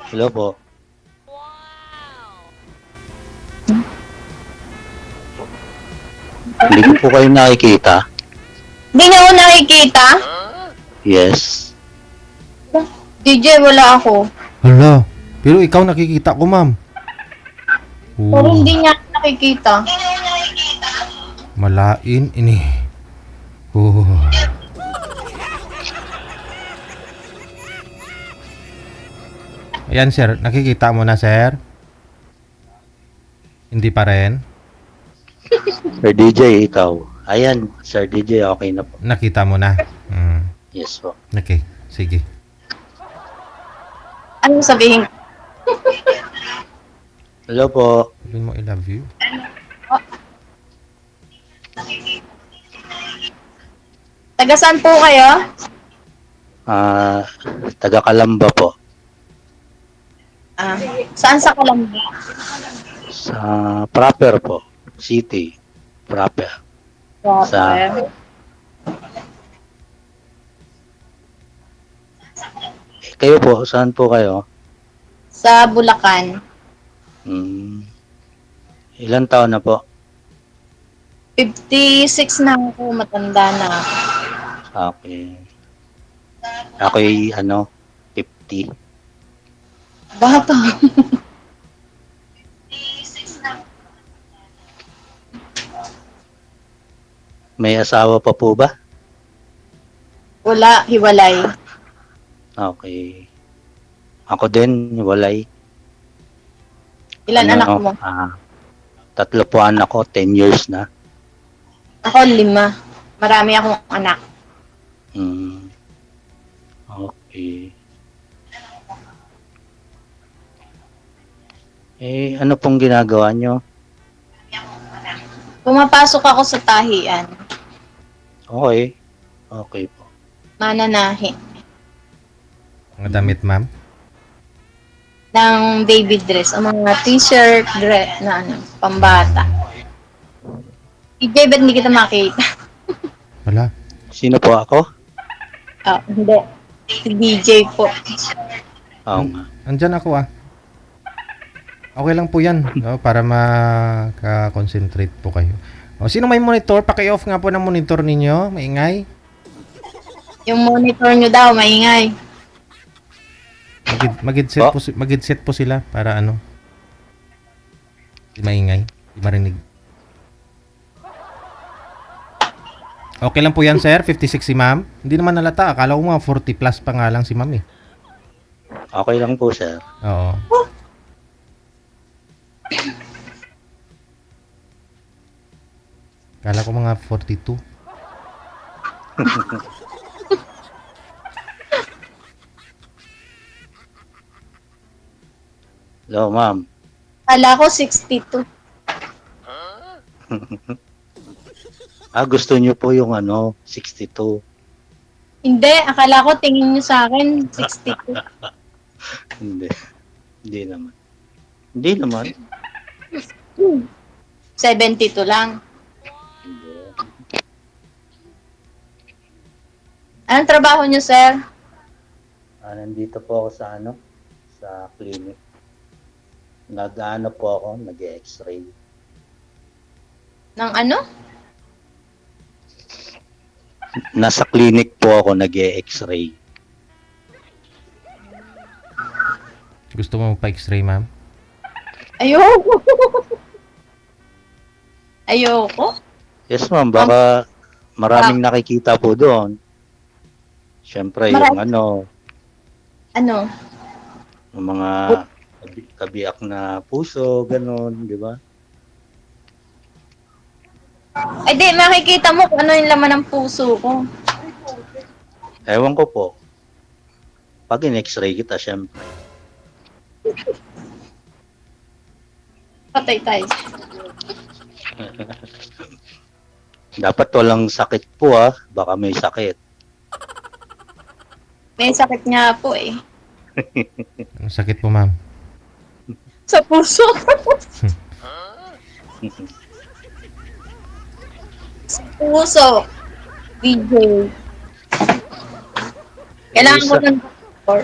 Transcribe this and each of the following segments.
Hello po. Hindi ko po kayo nakikita. Hindi nga ako nakikita. Yes. DJ, wala ako. Hala. Pero ikaw nakikita ko, ma'am. Pero Oh, hindi niya ako nakikita. malain ini. Oh. Ayan, sir. Nakikita mo na, sir? Hindi pa rin? Sir DJ, ikaw. Ayan, Sir DJ, okay na po. Nakita mo na? Yes po. Okay. Sige. Ano sabihin? Hello po. Sabihin mo, I love you. Taga saan po kayo? Taga Calamba po. Ah, saan sa Kalamba? Sa proper po. City. Proper. Sa- Kayo po, saan po kayo? Sa Bulacan. Ilan taon na po? 56 na ako, matanda na. Okay. Ako'y 50. Bata. May asawa pa po ba? Wala, hiwalay. Okay. Ako din, walay. Ilan anak mo? 3 po anak ko, 10 years na. Ako 5. Marami akong anak. Okay. Ano pong ginagawa nyo? Pumapasok ako sa tahian. Okay. Okay po. Mananahi. Mga damit, ma'am? Ng baby dress. O mga t-shirt, dress na pambata. DJ, ba't hindi kita makita? Wala. Sino po ako? Hindi. Si DJ po. Oo nga. Andyan ako, ah. Okay lang po yan, no? Para maka-concentrate po kayo. O, sino may monitor? Paki-off nga po ng monitor ninyo. Maingay. Yung monitor nyo daw, maingay. Mag-headset po sila para di maingay, di marinig. Okay lang po yan, sir. 56 si ma'am. Hindi naman nalata. Akala ko mga 40 plus pa nga lang si ma'am, eh. Okay lang po, sir. Oo. Akala ko mga 42. Hello, ma'am. Kala ko 62. Gusto nyo po yung 62. Hindi, akala ko tingin nyo sa akin 62. Hindi. Hindi naman. Hindi naman. 72 lang. Hindi. Anong trabaho nyo, sir? Nandito po ako sa sa clinic. Po ako, nag-x-ray. Ng ano? Nasa clinic po ako, nag-x-ray. Gusto mo magpa-x-ray, ma'am? Ayoko. Ayoko? Yes, ma'am. Baka maraming nakikita po doon. Siyempre, yung Ano? yung mga kabiyak na puso, gano'n, di ba? Ay di, makikita mo kung ano yung laman ng puso ko. Ewan ko po. Pag in-x-ray kita, siyempre. Patay tayo. Dapat walang sakit po, baka may sakit. May sakit nga po eh. Anong sakit po, ma'am? Sa puso. Sa puso. DJ. Kailangan ko ng doctor.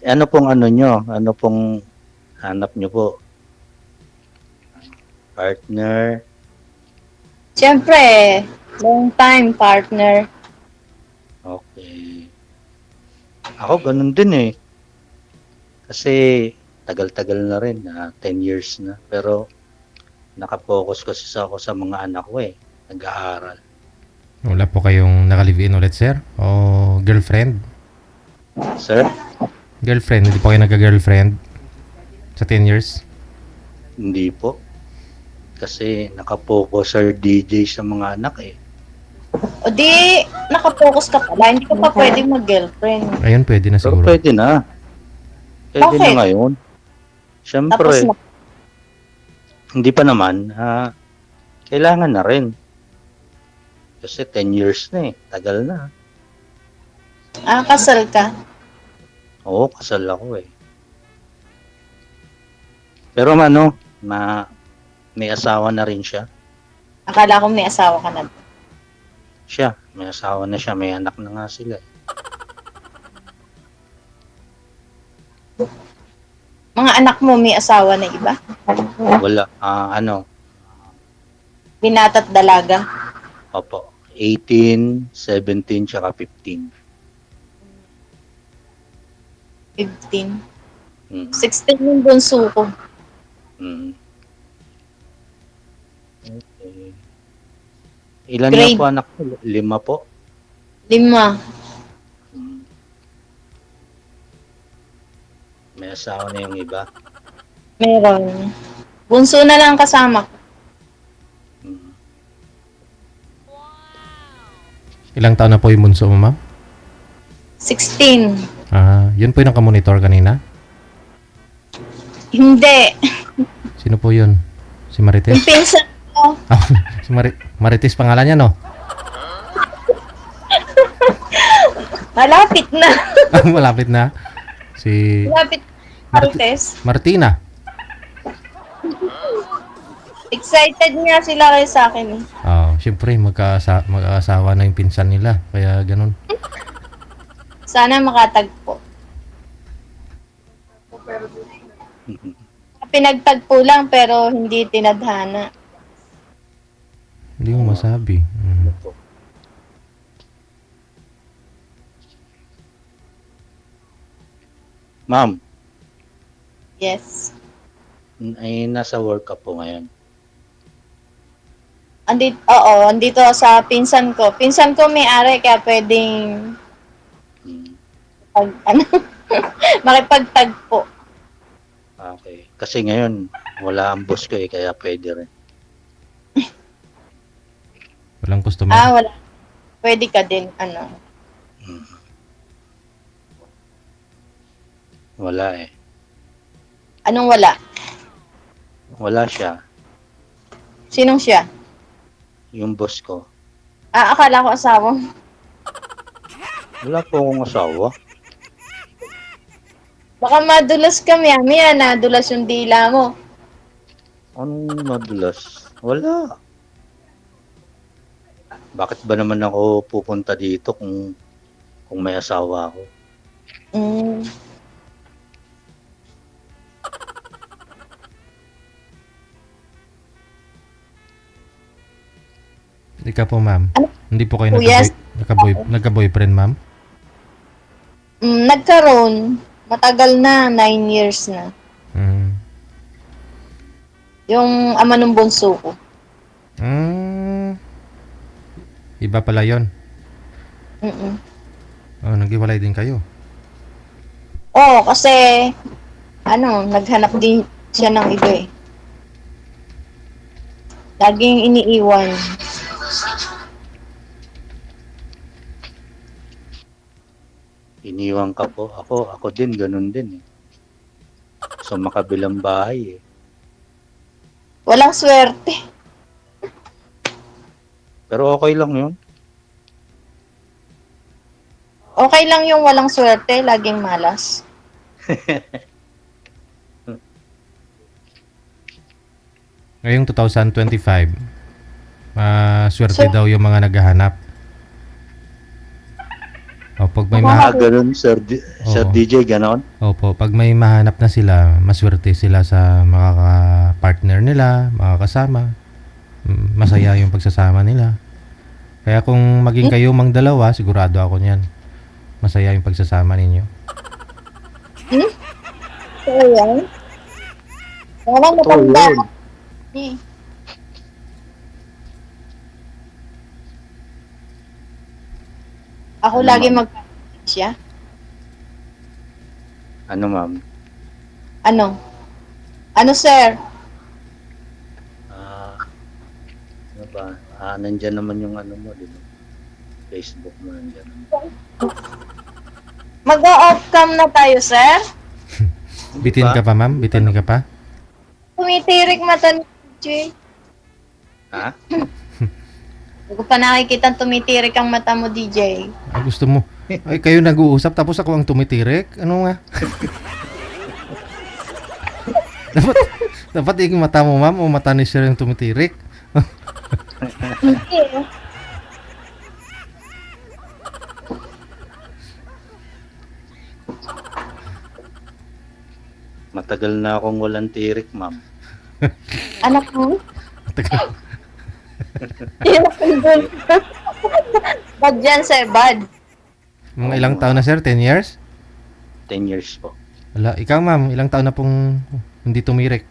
Ano pong ano nyo? Ano pong hanap nyo po? Partner? Siyempre, long time partner. Okay. Ako, ganun din eh. Kasi, tagal-tagal na rin. 10 years na. Pero, nakapokus kasi ako sa mga anak ko eh. Nag-aaral. Wala po kayong naka-live-in ulit, sir? O girlfriend? Sir? Girlfriend? Hindi po kayo nagka-girlfriend sa 10 years? Hindi po. Kasi, nakapokus sa DJ sa mga anak eh. O di, nakapokus ka pala. Hindi ka pa pwede mag-girlfriend. Ayun, pwede na Pero siguro. pwede na. Pwede Bakit? na ngayon. Tapos Siyempre, na. hindi pa naman. Kailangan na rin. Kasi 10 years na eh. Tagal na. Kasal ka. Oo, kasal ako eh. Pero ano, may asawa na rin siya. Akala ko may asawa ka na. Siya, may asawa na siya. May anak na nga sila. Mga anak mo may asawa na iba? Wala. Binata't dalaga? Opo. 18, 17, tsaka 15. 15. Mm. 16 yung bunso ko. Mm. Okay. Ilan Grade. na po anak ko? 5 po? 5. Mm. May asawa na yung iba. Meron. Bunso na lang kasama ko. Mm. Ilang taon na po yung bunso mo, ma'am? 16. Yun po yung nakamonitor kanina? Hindi. Sino po yun? Si Yung Marites? pinsan ko. Si Marites pangalan niya, no? Malapit na. Malapit na. Si Malapit na. Marites. Martina. Excited nga sila kayo sa akin eh. Siyempre, mag-aasawa na yung pinsan nila. Kaya ganun. Sana makatagpo. Pinagtagpo lang pero hindi tinadhana. Hindi mo masabi. Ano po? Ma'am, Yes. ay nasa work ka po ngayon. Andito sa pinsan ko. Pinsan ko may ari kaya pwedeng Mm. makipagtagpo. Okay. Kasi ngayon, wala ang boss ko eh, kaya pwede rin. Walang customer. Wala. Pwede ka din, Mm. Wala eh. Anong wala? Wala siya. Sinong siya? Yung boss ko. Akala ko asawa. Wala po akong asawa. Baka madulas kami, Mia, nadulas yung dila mo. Anong madulas? Wala. Bakit ba naman ako pupunta dito kung may asawa ako? Mm. Ikaw po, ma'am. Ano? Hindi po kayo Kuya? nagka-boyfriend, ma'am? Nagkaroon. Matagal na, 9 years na. Mm. Yung ama ng bunso ko. Iba pala yon. Mm-mm. Naghiwalay din kayo. Kasi, naghanap din siya ng iba eh. Laging iniiwan. Iniwan ka po. Ako din, ganun din eh. So, makabilang bahay eh. Walang swerte. Pero okay lang yun. Okay lang yung walang swerte, laging malas. Ngayong 2025, swerte So- daw yung mga naghahanap. O, pag may Ganun, Sir Oo. DJ, ganon. Opo, pag may mahanap na sila, maswerte sila sa makaka-partner nila, makakasama. Masaya yung pagsasama nila. Kaya kung maging kayo mang dalawa, sigurado ako niyan. Masaya yung pagsasama ninyo. So, yan. Wala Totoo matanda. yun. Eh. Ako Ano, lagi ma'am? siya. Ano, ma'am? Ano? Ano, sir? Ah, ano ba? Nandyan naman yung ano mo, di ba? Facebook mo nandyan. Mag-off cam na tayo, sir? Bitin ka pa, ma'am? Bitin ka pa? Tumitirik mata ni DJ. Ha? Hindi ko pa nakikita tumitirik ang mata mo, DJ. Ah, gusto mo? Ay, kayo nag-uusap tapos ako ang tumitirik? Ano nga? dapat yung mata mo, ma'am, o mata ni sir yung tumitirik? Hindi. Matagal na akong walang tirik, ma'am. Anak mo? Tagal. Bad yan, sir. Bad. Mga ilang taon na, sir? 10 years? 10 years po. Wala. Ikaw, ma'am, ilang taon na pong hindi tumirik?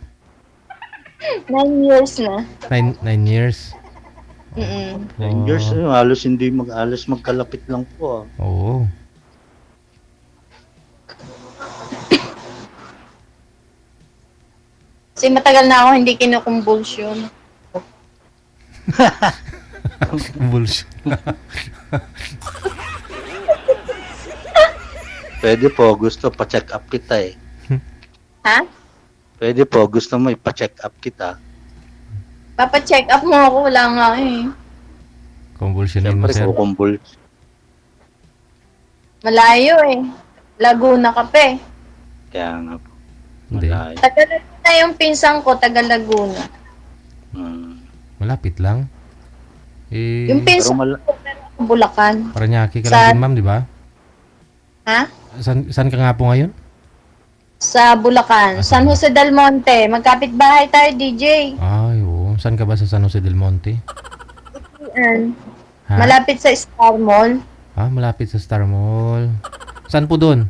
9 years na. 9 years. Mm-mm. 10 years, halos halos magkalapit lang po. Oo. Kasi matagal na ako hindi kinukumbulsyon. Bullshit. Pwede po, gusto pa-check up kita eh. Ha? Pwede po, gusto mo ipa-check up kita. Papa-check up mo ako. Wala nga eh. Convulsionin mo, Siyempre, sir. kukumbul. Malayo eh. Laguna ka pa eh. Kaya nga po. Hindi. Malayo. Taga Laguna yung pinsang ko. Taga Laguna. Hmm. Malapit lang. Eh, Yung Pero pinsang ko Bulacan. Paranaque ka Sa- lang din, ma'am, di ba? Ha? Saan ka nga po ngayon? Sa Bulacan. San Jose del Monte. Magkapit bahay tayo, DJ. Ay, oo. Saan ka ba sa San Jose del Monte? Yan. Ha? Malapit sa Star Mall. Ah, malapit sa Star Mall. Saan po doon?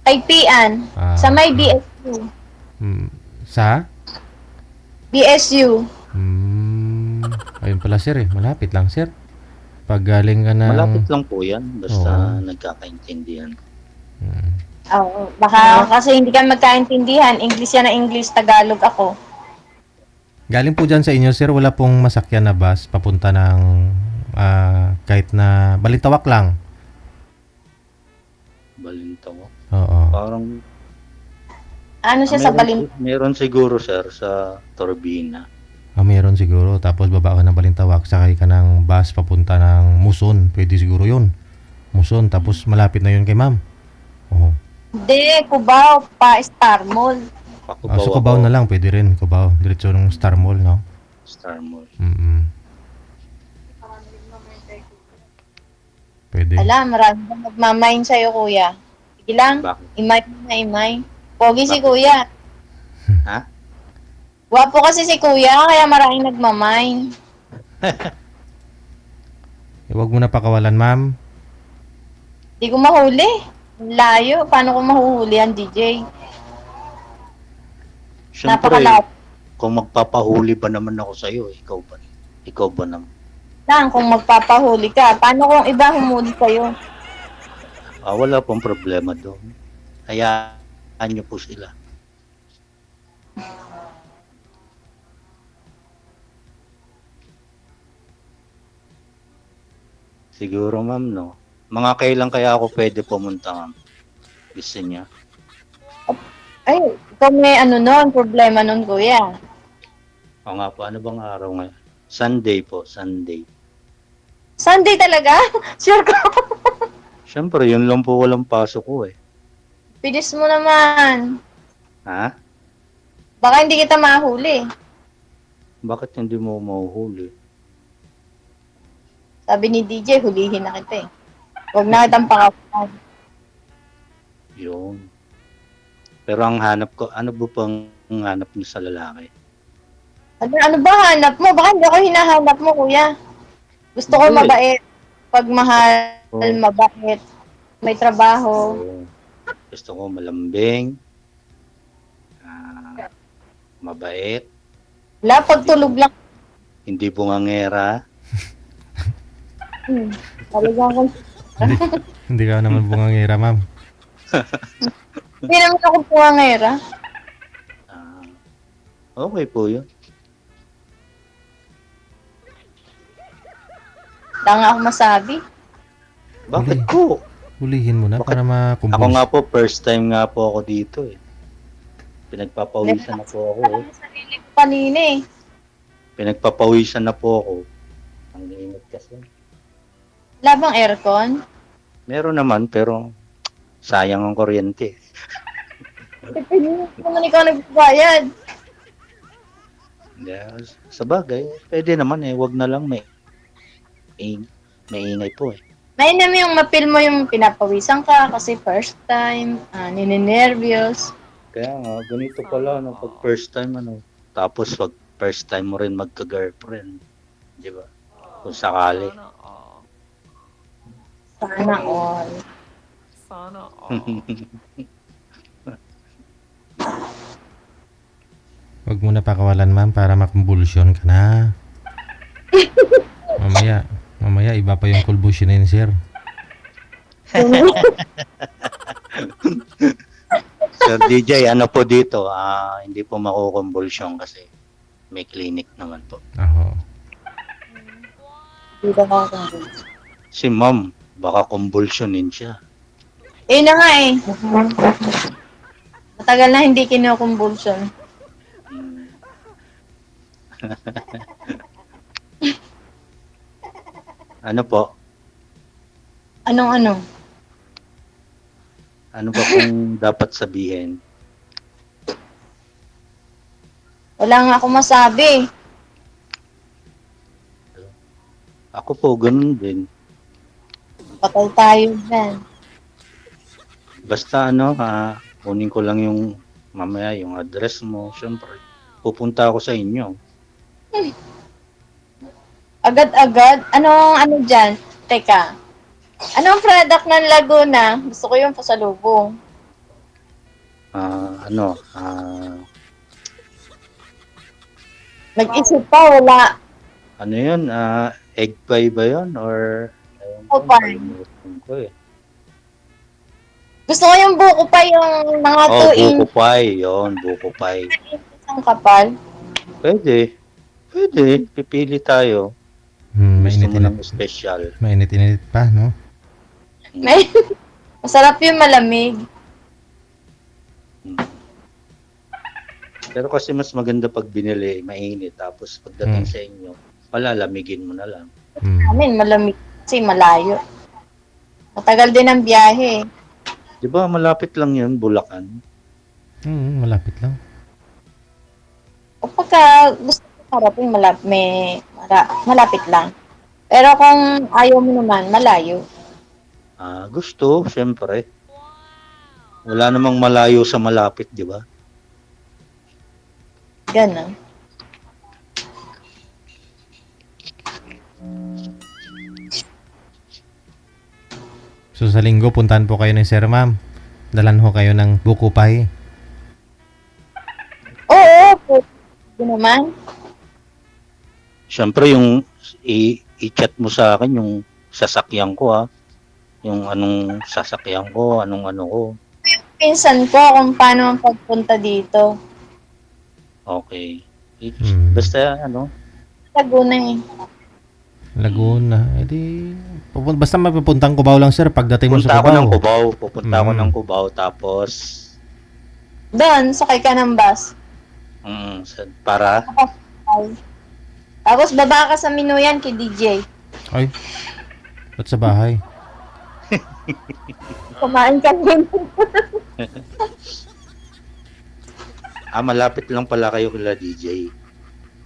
Kay Pian. Ah, Sa may BSU. Sa? BSU. Ayun pala, sir eh. Malapit lang, sir. Pag galing ka ng... Malapit lang po yan. Basta Oo. nagkakaintindihan. Hmm. Oo. Baka kasi hindi ka magkaintindihan. English yan na English. Tagalog ako. Galing po dyan sa inyo, sir, wala pong masakyan na bus papunta ng kahit na Balintawak lang. Balintaw. Oo. Parang Ano siya sa Balin? meron siguro, sir, sa Torbina. Meron siguro. Tapos baba ka ng Balintawak, sakay ka ng bus papunta ng Muson. Pwede siguro yun. Muson. Tapos malapit na yun kay ma'am. Oo. Hindi. Cubao. Pa Star Mall. So Cubao na lang. Pwede rin. Cubao. Diretso ng Star Mall, no? Star Mall. Pwede. Alam, marami na magmamain sa'yo, kuya. Sige lang. Bakit? Imay mo na imay. Pogi si Bakit? kuya. Ha? Wapo kasi si kuya, kaya maraming nagmamain. Huwag mo na pakawalan, ma'am. Hindi ko mahuli. Ang layo. Paano ko mahuhuli ang DJ? Siyempre, Napakalayo kung magpapahuli ba naman ako sa'yo, ikaw ba? Ikaw ba naman? lang kung magpapahuli ka. Paano kung iba humuli sa'yo? Wala pong problema doon. Hayaan niyo po sila. Siguro, ma'am, no? Mga kailan kaya ako pwede pumunta, ma'am? Gusto niya? Ay, ikaw may ano nun, problema nun, kuya. O nga po, ano bang araw ngayon? Sunday po, Sunday. Sunday talaga? Sure ko. Siyempre, yun lang po walang pasok ko eh. Bilis mo naman. Ha? Baka hindi kita mahuli. Bakit hindi mo mahuhuli? Sabi ni DJ, hulihin na kita eh. Huwag na kitang pakawalan. Yun. Pero ang hanap ko, ano ba pang hanap mo sa lalaki? Ano ba hanap mo? Baka hindi ako hinahanap mo, kuya. Gusto ko Hindi. mabait. Pagmahal, Oh. mabait. May trabaho. So, gusto ko malambing, mabait, Wala, pagtulog lang. hindi bungangera. Talagang kung Hindi ka naman bungangera, ma'am. hindi naman ako pumangera. Ah, okay po yun. Wala nga ako masabi. Bakit Hindi. po? Hulihin mo na Bakit? para makumbulsyon. Ako nga po, first time nga po ako dito eh. Pinagpapawisan na po ako eh. Ang sarili ko kanina eh. Pinagpapawisan na po ako. Ang init kasi. Wala bang aircon? Meron naman pero sayang ang kuryente. Pwede naman ikaw nagbabayad. Yes. Sa bagay, pwede naman eh. Wag na lang may ingay po eh. May naman yung mapil mo yung pinapawisan ka kasi first time, nininervyos. Kaya nga, ganito pala no, pag first time ano. Tapos pag first time mo rin magka-girlfriend. Di ba? Kung sakali. Sana all. Huwag mo na pakawalan, ma'am, para makumbulsyon ka na. Mamaya iba pa yung kulbusyonin, sir. Sir DJ, ano po dito? Hindi po makukumbulsyon kasi may clinic naman po. Aho. Dito ka kung Si ma'am, baka kumbulsyonin siya. eh na nga eh. Matagal na hindi kinukumbulsyon. Ano po? Anong-ano? Ano ba kung dapat sabihin? Wala nga ako masabi. Ako po, ganun din. Patay tayo dyan. Basta kunin ko lang yung mamaya yung address mo. Siyempre, pupunta ako sa inyo. Agad-agad? Ano dyan? Teka. Anong product ng Laguna? Gusto ko yung pasalubong. Nag-isip pa, wala. Ano yun? Egg pie ba yun? Or, ayun Buko pie. kalimutan ko eh. Gusto ko yung buko pa yung mga Oh, 2 buko pie. Yun, buko pie. ang kapal. Pwede. Pwede. Pipili tayo. Gusto mo ng special. Mainit-init pa, no? May, masarap yung malamig. Pero kasi mas maganda pag binili, mainit. Tapos pagdating sa inyo, palalamigin mo na lang. Amin, malamig kasi malayo. Matagal din ang biyahe. Di ba malapit lang yun, Bulacan? Malapit lang. O pagka gusto ko parating, malapit lang. Pero kung ayaw mo naman, malayo. Gusto, syempre. Wala namang malayo sa malapit, di ba? Ganun. So sa linggo, puntahan po kayo ni Sir, ma'am. Dalan ho kayo ng buko pie. Oo, pwede naman. Syempre yung i-chat mo sa akin yung sasakyan ko ha. Yung anong sasakyan ko, anong ano ko. Pinsan ko kung paano ang pagpunta dito. Okay. Basta Laguna eh. Laguna. Basta mapupuntang Cubao lang, sir, pagdating mo Pupunta sa ako Cubao. ng Cubao. Pupunta ako ng Cubao tapos Doon, sakay ka ng bus. para Tapos baba ka sa Minuyan kay DJ. Ay, ba't sa bahay? Kumain ka din. malapit lang pala kayo kila DJ.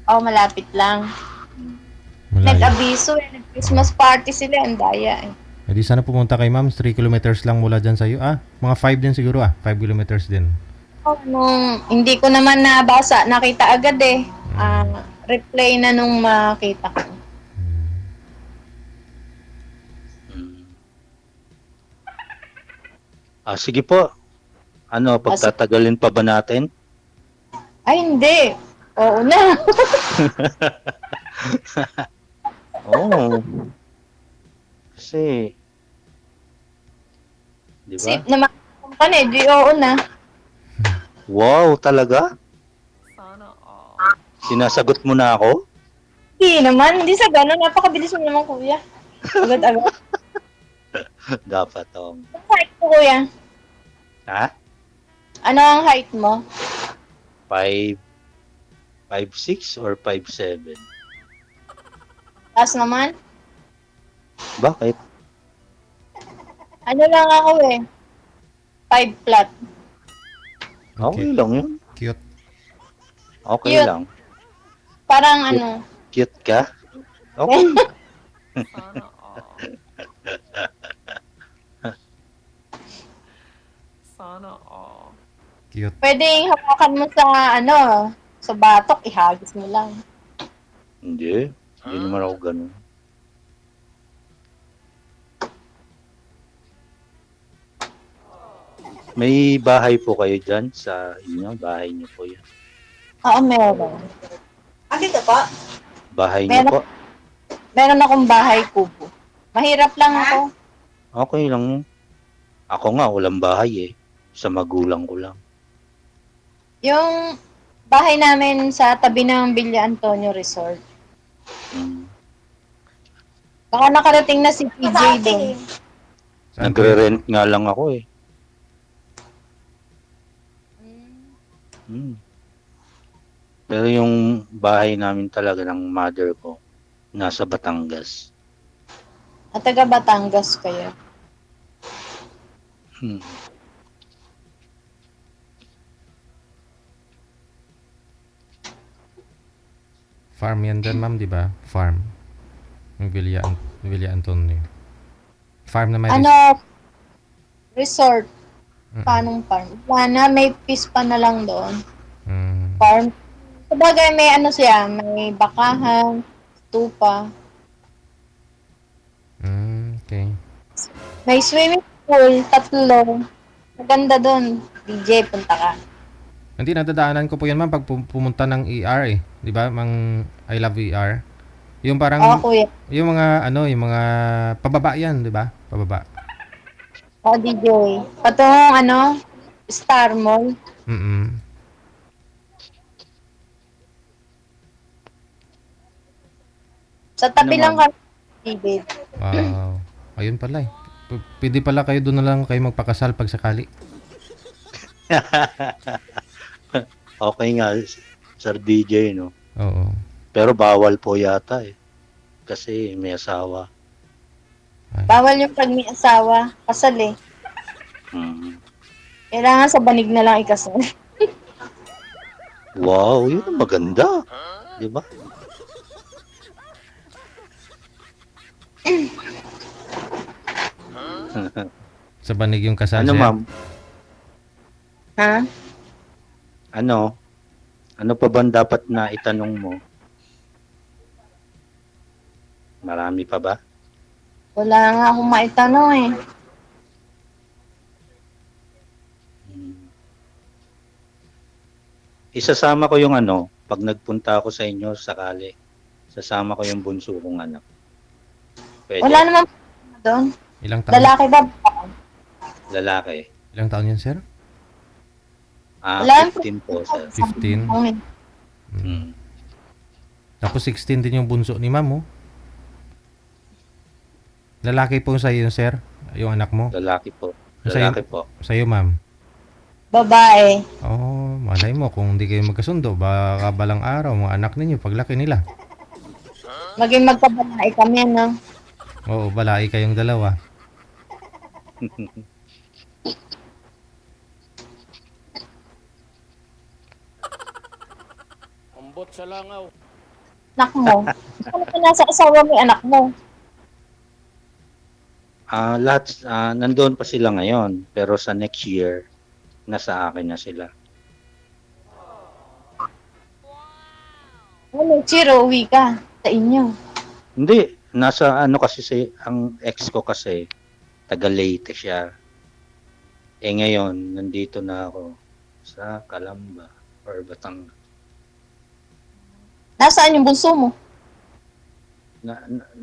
Oh, malapit lang. Malayo. Nag-abiso eh. Nag-Christmas party sila. Ang daya eh. Hindi sana pumunta kay ma'am. 3 kilometers lang mula dyan sa'yo. Mga 5 din siguro 5 kilometers din. Nung hindi ko naman nabasa, nakita agad eh. Replay na nung makita ko. Mm. Sige po. Ano, pagtatagalin pa ba natin? Ay, hindi. Oo na. Oo. Kasi, di ba? Sip naman ka na eh. Di oo na. Wow, talaga? Sinasagot mo na ako? Hindi naman. Hindi sa gano'n. Napakabilis mo naman, kuya. Agad-agad. Dapat, Ano ang height mo, kuya? Ha? Ano ang height mo? 5'6" or 5'7"? Taas naman? Bakit? Ano lang ako eh. 5 flat. Okay lang yun. Cute. Okay Cute. lang. Parang ano. Cute ka? Okay. Cute. Pwedeng hawakan mo sa ano. Sa batok. Ihagis mo lang. Hindi. Hindi naman ako ganun. May bahay po kayo dyan sa inyo? Bahay niyo po yan. Oo, meron. Dito po? Bahay niyo Meron. po? Meron akong bahay kubo. Mahirap lang ako. Okay lang yun. Ako nga, walang bahay eh. Sa magulang ko lang. Yung bahay namin sa tabi ng Villa Antonio Resort. Mm. Baka nakarating na si PJ doon. Saan po yun? Nagre-rent nga lang ako eh. Mm. Pero yung bahay namin talaga ng mother ko, nasa Batangas. At taga Batangas kayo. Hmm. Farm yan dyan, ma'am, di ba? Farm. Yung Villa Antonio. Farm na may Ano, resort. Mm. Paanong farm? Wala na, may peace pa na lang doon. Mm. Farm. Sabagay may ano siya, may bakahan, stupa. Okay. May swimming pool, 3. Maganda doon. DJ, punta ka. Hindi, nadadaanan ko po yan, ma'am, pag pumunta ng ER eh. Di ba? I love ER. Yung parang, Oo, kuya. yung mga pababa yan, di ba? Pababa. Oo, DJ. Patungong ano, Star Mall. Mm. Sa tabi Ano, lang ma'am? kami, David. Wow. Ayun pala eh. Pwede pala kayo doon na lang kayo magpakasal pag sakali. Okay nga, Sir DJ, no? Oo. Pero bawal po yata eh. Kasi may asawa. Bawal yung pag may asawa. Kasal eh. Mm. Kailangan sa banig na lang ikasal. Wow, yun ang maganda. Di ba? Sa banig yung kasal Ano, siya. ma'am? Ha? Ano? Ano pa ba dapat na itanong mo? Marami pa ba? Wala nga akong maitanong eh. Hmm. Isasama ko yung ano, pag nagpunta ako sa inyo sakali. Sasama ko yung bunso kong anak. Pwede? Wala naman doon. Ilang taon? Lalaki ba? Lalaki. Ilang taon yan, sir? Wala. 15 po, sir. 15. Hmm. Tapos 16 din yung bunso ni ma'am, oh. Lalaki po sa'yo, sir? Yung anak mo? Lalaki po. Sa'yo, Lalaki po. sa'yo, ma'am? Babae. Oh, malay mo kung hindi kayo magkasundo, baka balang araw, mga anak ninyo, paglaki nila. Maging magkabalay kami, no? Oo, balai kayong dalawa. Ambot sa langaw. Anak mo. Ano ka nasa asawa mo yung anak mo? Lahat, nandoon pa sila ngayon. Pero sa next year, nasa akin na sila. Ano, Chiro, uwi ka sa inyo. Hindi, nasa ano kasi ang ex ko kasi, taga Leyte siya. Ngayon, nandito na ako sa Calamba or Batangas. Nasaan yung bunso mo?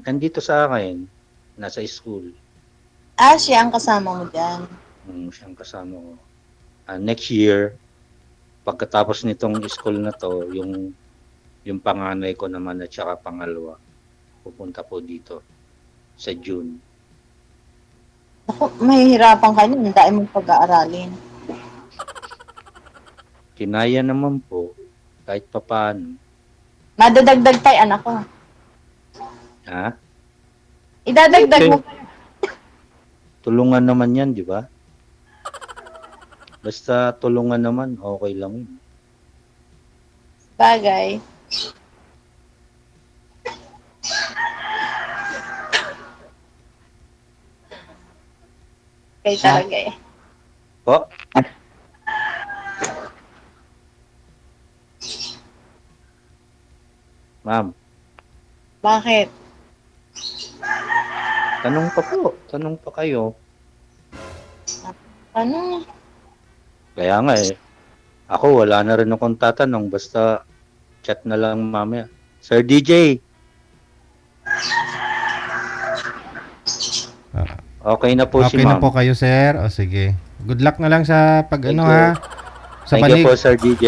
Nandito sa akin, nasa school. Siya ang kasama mo dyan. Siyang kasama ko. Next year, pagkatapos nitong school na to, yung panganay ko naman at saka pangalawa, pupunta po dito sa June. Ako, mahihirapan ka niyan. Dahil mong pag-aaralin. Kinaya naman po, kahit papaano. Madadagdag pa yung anak ko. Ha? Idadagdag mo pa. Tulungan naman yan, di ba? Basta tulungan naman, okay lang yun. Bagay. Kaya talaga eh. Po? Ma'am, Bakit? tanong pa po. Tanong pa kayo. Ano? Kaya nga eh. Ako, wala na rin akong tatanong. Basta chat na lang mamaya. Sir DJ, Ah, okay na po si okay na ma'am. po kayo, sir. O sige. Good luck na lang sa pag Thank ano you. ha. Sa Thank you panig. po, Sir DJ.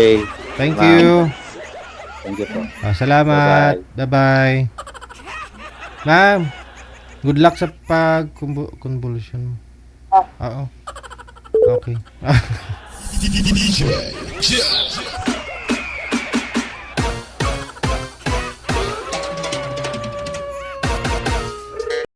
Thank Ma'am. you. Thank you po. Salamat. Bye-bye. Ma'am, good luck sa pag-convolution mo. Oo. Okay. DJ Jeff.